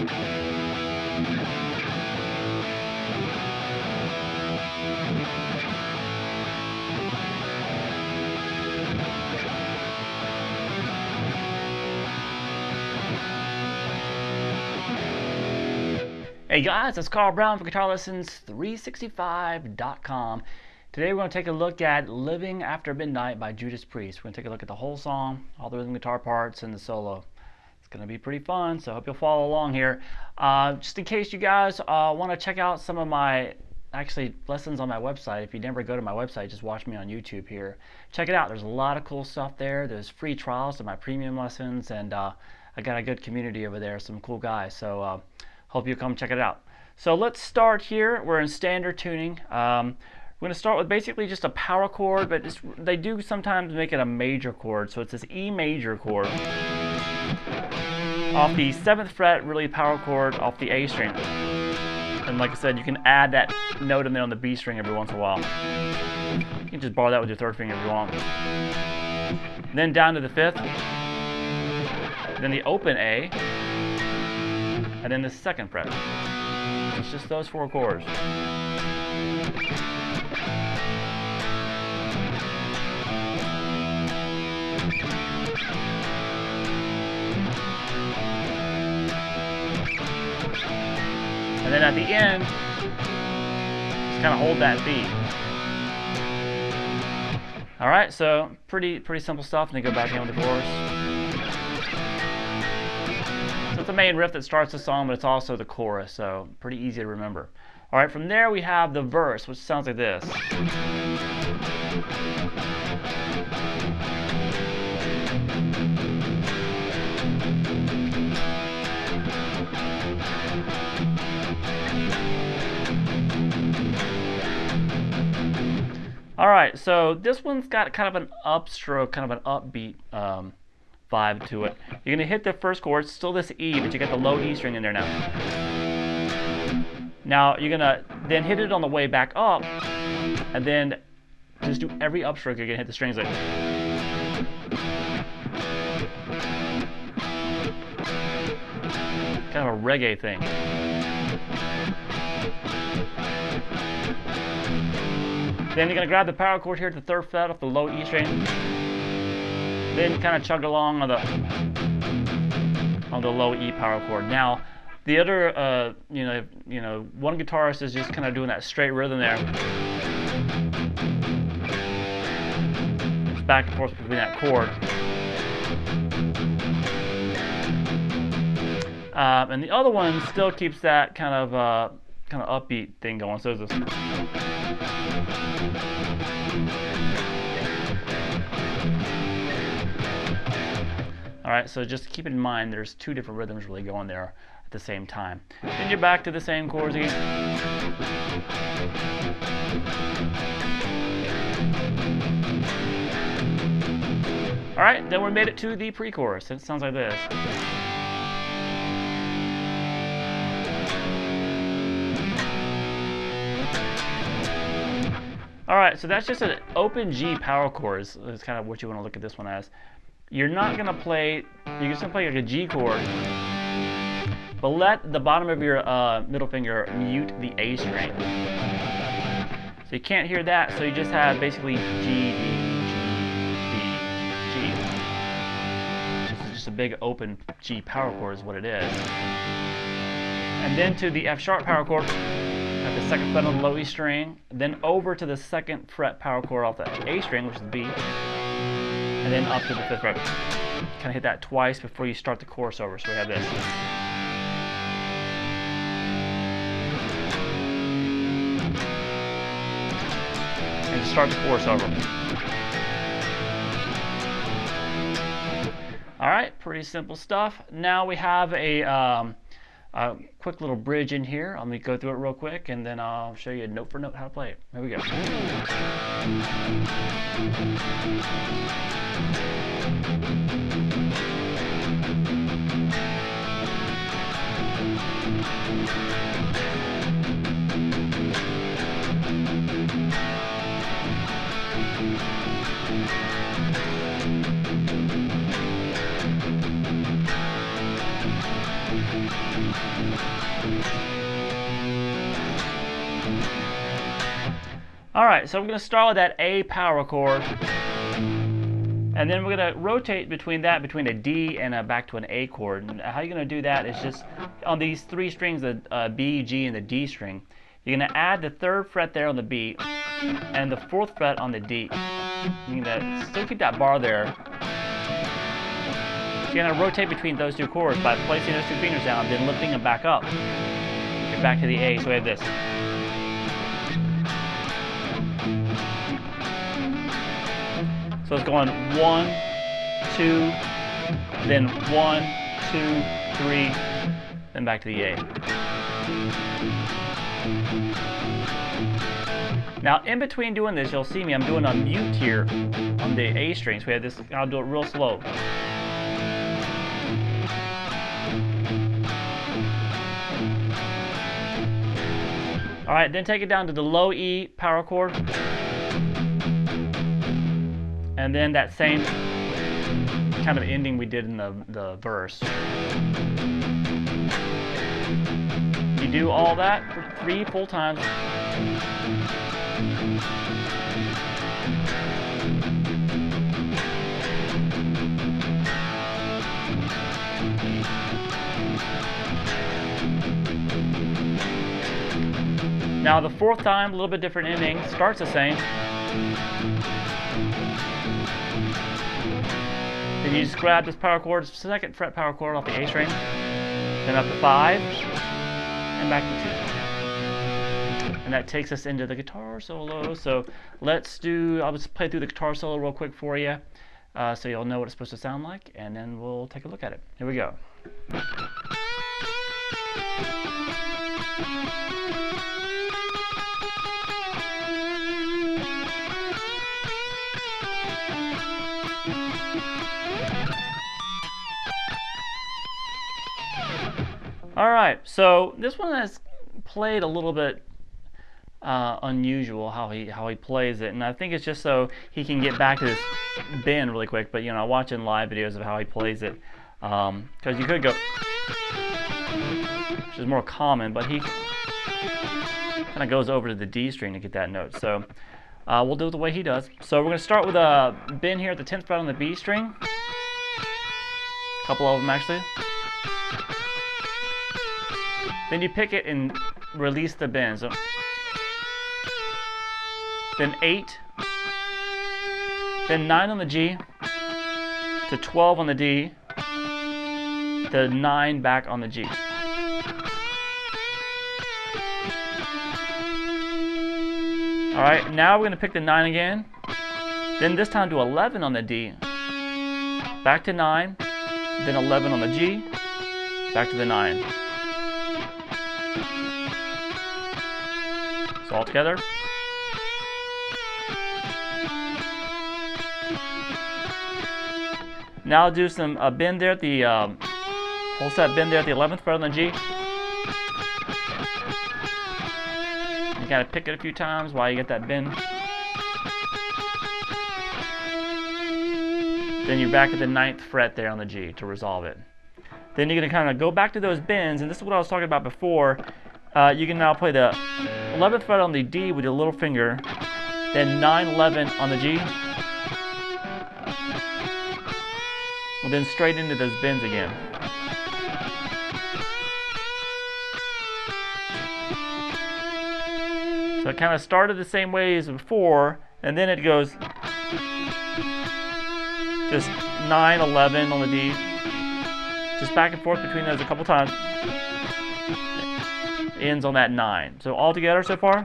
Hey guys, it's Carl Brown from GuitarLessons365.com. Today we're going to take a look at Living After Midnight by Judas Priest. We're going to take a look at the whole song, all the rhythm guitar parts, and the solo. It's going to be pretty fun, so I hope you'll follow along here. Just in case you guys want to check out some of my lessons on my website, if you never go to my website, just watch me on YouTube here. Check it out. There's a lot of cool stuff there. There's free trials of my premium lessons, and I got a good community over there, some cool guys. So hope you come check it out. So let's start here. We're in standard tuning. We're going to start with basically just a power chord, but they do sometimes make it a major chord. So it's this E major chord off the 7th fret, really power chord off the A string. And like I said, you can add that note in there on the B string every once in a while. You can just borrow that with your 3rd finger if you want. Then down to the 5th. Then the open A. And then the 2nd fret. It's just those 4 chords. And then at the end, just kind of hold that beat. All right, so pretty simple stuff. And then go back in with the chorus. It's the main riff that starts the song, but it's also the chorus, so pretty easy to remember. All right, from there we have the verse, which sounds like this. All right, so this one's got kind of an upstroke, kind of an upbeat vibe to it. You're going to hit the first chord, it's still this E, but you get the low E string in there now. Now you're going to then hit it on the way back up, and then just do every upstroke, you're going to hit the strings like kind of a reggae thing. Then you're going to grab the power chord here at the 3rd fret off the low E string. Then kind of chug along on the low E power chord. Now, the other, one guitarist is just kind of doing that straight rhythm there. It's back and forth between that chord. And the other one still keeps that kind of upbeat thing going. So this. All right, so just keep in mind there's 2 different rhythms really going there at the same time. Then you're back to the same chords again. All right, then we made it to the pre-chorus. It sounds like this. All right, so that's just an open G power chord. Is kind of what you want to look at this one as. You're not going to play, you're just going to play like a G chord, but let the bottom of your middle finger mute the A string. So you can't hear that, so you just have basically G, D, G, D, G. This is just a big open G power chord is what it is. And then to the F sharp power chord at the 2nd fret on the low E string, then over to the 2nd fret power chord off the A string, which is the B. And then up to the 5th fret. Kind of hit that twice before you start the chorus over. So we have this. And to start the chorus over. All right, pretty simple stuff. Now we have a quick little bridge in here. Let me go through it real quick, and then I'll show you note for note how to play it. Here we go. Alright, so we're going to start with that A power chord. And then we're going to rotate between a D and back to an A chord. And how you're going to do that is just on these three strings, the B, G, and the D string. You're going to add the 3rd fret there on the B and the 4th fret on the D. You're going to still keep that bar there. You're going to rotate between those two chords by placing those 2 fingers down, then lifting them back up. Get back to the A, so we have this. So it's going 1, 2, then 1, 2, 3, then back to the A. Now, in between doing this, you'll see me, I'm doing a mute here on the A string. So we have this, I'll do it real slow. Alright, then take it down to the low E power chord. And then that same kind of ending we did in the verse. You do all that for 3 full times. Now the 4th time, a little bit different ending, starts the same. Then you just grab this power chord, 2nd fret power chord off the A string, then up to 5, and back to 2. And that takes us into the guitar solo. So I'll just play through the guitar solo real quick for you, so you'll know what it's supposed to sound like, and then we'll take a look at it. Here we go. Alright, so this one has played a little bit unusual how he plays it, and I think it's just so he can get back to this bend really quick. But watching live videos of how he plays it, because you could go, which is more common, but he kind of goes over to the D string to get that note. So we'll do it the way he does. So we're going to start with a bend here at the 10th fret on the B string. A couple of them actually. Then you pick it and release the bend. So then 8, then 9 on the G, to 12 on the D, to 9 back on the G. Alright, now we're going to pick the 9 again, then this time to 11 on the D, back to 9, then 11 on the G, back to the 9. So all together. Now I'll do some bend there at the whole set bend there at the 11th fret on the G. You gotta pick it a few times while you get that bend. Then you're back at the 9th fret there on the G to resolve it. Then you're gonna kind of go back to those bends, and this is what I was talking about before. You can now play the 11th fret on the D with your little finger, then 9, 11 on the G, and then straight into those bends again. So it kind of started the same way as before, and then it goes just 9, 11 on the D, just back and forth between those a couple times. Ends on that 9. So all together so far.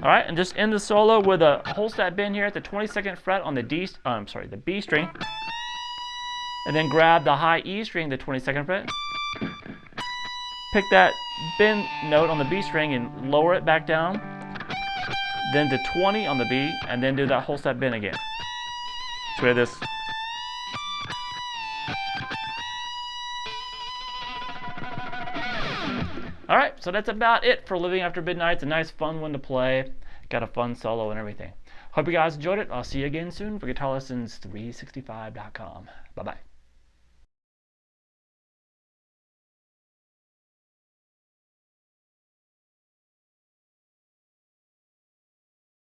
Alright, and just end the solo with a whole step bend here at the 22nd fret on the the B string. And then grab the high E string, the 22nd fret. Pick that bend note on the B string and lower it back down. Then to 20 on the B, and then do that whole step bend again. So we have this. Alright, so that's about it for Living After Midnight. It's a nice fun one to play. Got a fun solo and everything. Hope you guys enjoyed it. I'll see you again soon for GuitarLessons365.com. Bye-bye.